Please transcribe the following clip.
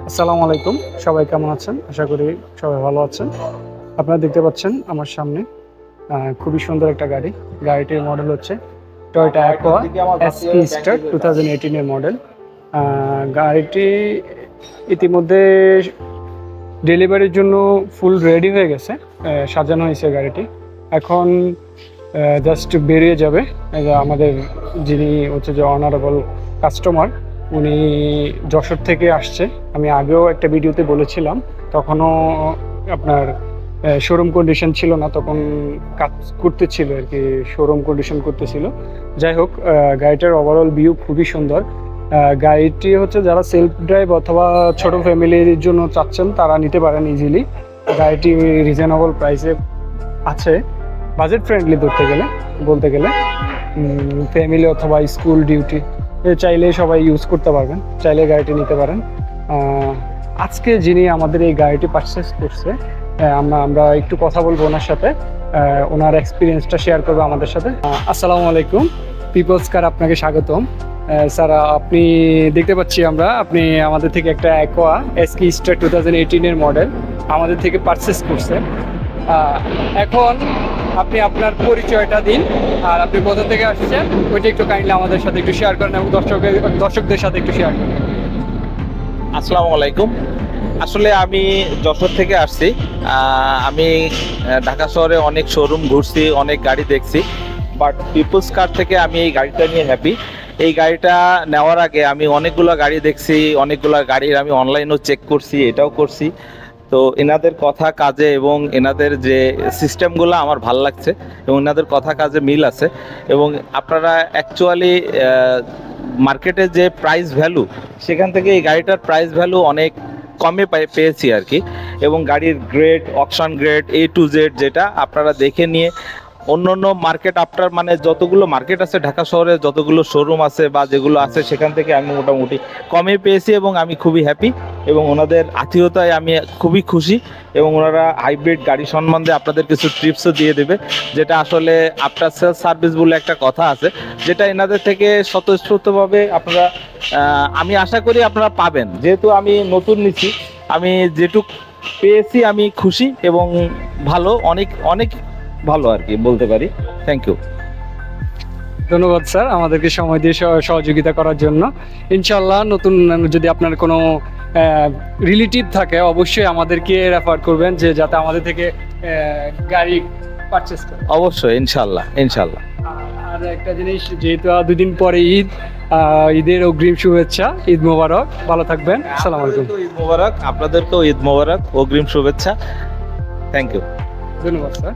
আসসালামু আলাইকুম, সবাই কেমন আছেন? আশা করি সবাই ভালো আছেন। আপনারা দেখতে পাচ্ছেন আমার সামনে খুবই সুন্দর একটা গাড়ি। গাড়িটির মডেল হচ্ছে টয়োটা অ্যাকোয়া এসপি স্টার 2018 এর মডেল। গাড়িটি ইতিমধ্যে ডেলিভারির জন্য ফুল রেডি হয়ে গেছে, সাজানো হয়েছে গাড়িটি। এখন জাস্ট বেরিয়ে যাবে। আমাদের যিনি হচ্ছে যে অনারেবল কাস্টমার, উনি যশোর থেকে আসছে। আমি আগেও একটা ভিডিওতে বলেছিলাম, তখনও আপনার শোরুম কন্ডিশন ছিল না, তখন কাজ করতেছিল আর কি, শোরুম কন্ডিশন করতেছিল। যাই হোক, গাড়িটার ওভারঅল ভিউ খুবই সুন্দর। গাড়িটি হচ্ছে যারা সেলফ ড্রাইভ অথবা ছোট ফ্যামিলির জন্য চাচ্ছেন তারা নিতে পারেন ইজিলি। গাড়িটি রিজনেবল প্রাইসে আছে, বাজেট ফ্রেন্ডলি বলতে গেলে ফ্যামিলি অথবা স্কুল ডিউটি চাইলে সবাই ইউজ করতে পারবেন, চাইলে গাড়িটি নিতে পারেন। আজকে যিনি আমাদের এই গাড়িটি পারচেস করছে, আমরা একটু কথা বলবো ওনার সাথে, ওনার এক্সপিরিয়েন্সটা শেয়ার করবো আমাদের সাথে। আসসালামু আলাইকুম, পিপলস কার আপনাকে স্বাগতম। স্যার, আপনি দেখতে পাচ্ছি আপনি আমাদের থেকে একটা অ্যাকোয়া এসপি স্টার 2018 এর মডেল আমাদের থেকে পারচেস করছেন। এখন আপনি আপনার পরিচয়টা দিন, আর আপনি কোথা থেকে আসছেন ওইটা একটু কাইন্ডলি আমাদের সাথে একটু শেয়ার করেন এবং দর্শকদের সাথে একটু শেয়ার করেন। আসসালামু আলাইকুম। আসলে আমি যশোর থেকে আসছি। আমি ঢাকা শহরে অনেক শোরুম ঘুরছি, অনেক গাড়ি দেখছি, বাট পিপলস কার থেকে আমি এই গাড়িটা নিয়ে হ্যাপি। এই গাড়িটা নেওয়ার আগে আমি অনেকগুলো গাড়ি দেখছি, অনেকগুলো গাড়ির আমি অনলাইনেও চেক করছি, এটাও করছি। তো এনাদের কথা কাজে এবং এনাদের যে সিস্টেমগুলো আমার ভাল লাগছে এবং এনাদের কথা কাজে মিল আছে। এবং আপনারা অ্যাকচুয়ালি মার্কেটে যে প্রাইস ভ্যালু, সেখান থেকে এই গাড়িটার প্রাইস ভ্যালু অনেক কমে পেয়েছি আর কি। এবং গাড়ির grade, auction grade A to Z, যেটা আপনারা দেখে নিয়ে অন্য মার্কেট আপনার মানে যতগুলো মার্কেট আছে ঢাকা শহরে, যতগুলো শোরুম আছে বা যেগুলো আছে, সেখান থেকে আমি মোটামুটি কমে পেয়েছি এবং আমি খুবই হ্যাপি। এবং ওনাদের আত্মীয়তায় আমি খুবই খুশি। এবং ওনারা হাইব্রিড গাড়ি সম্বন্ধে আপনাদের কিছু টিপসও দিয়ে দেবে, যেটা আসলে আফটার সেলস সার্ভিস বলে একটা কথা আছে, যেটা এনাদের থেকে স্বতঃস্ফূর্তভাবে আপনারা আমি আশা করি আপনারা পাবেন। যেহেতু আমি নতুন নিচ্ছি, আমি যেটুক পেয়েছি আমি খুশি এবং ভালো, অনেক অনেক ভালো আর কি বলতে পারি। Thank you. ধন্যবাদ স্যার আমাদেরকে সময় দিয়ে সহযোগিতা করার জন্য। ইনশাল্লাহ নতুন যদি আপনার কোনো রিলেটিভ থাকে, অবশ্যই আমাদেরকে রেফার করবেন, যে যাতে আমাদের থেকে গাড়ি পারচেস করে। অবশ্যই, ইনশাল্লাহ ইনশাল্লাহ। আর একটা জিনিস, যেহেতু 2 দিন পরে ঈদ, ঈদের অগ্রিম শুভেচ্ছা, ঈদ মোবারক, ভালো থাকবেন। আসসালামু আলাইকুম। ঈদ মোবারক, আপনাদেরকেও ঈদ মোবারক, অগ্রিম শুভেচ্ছা। Thank you. ধন্যবাদ স্যার।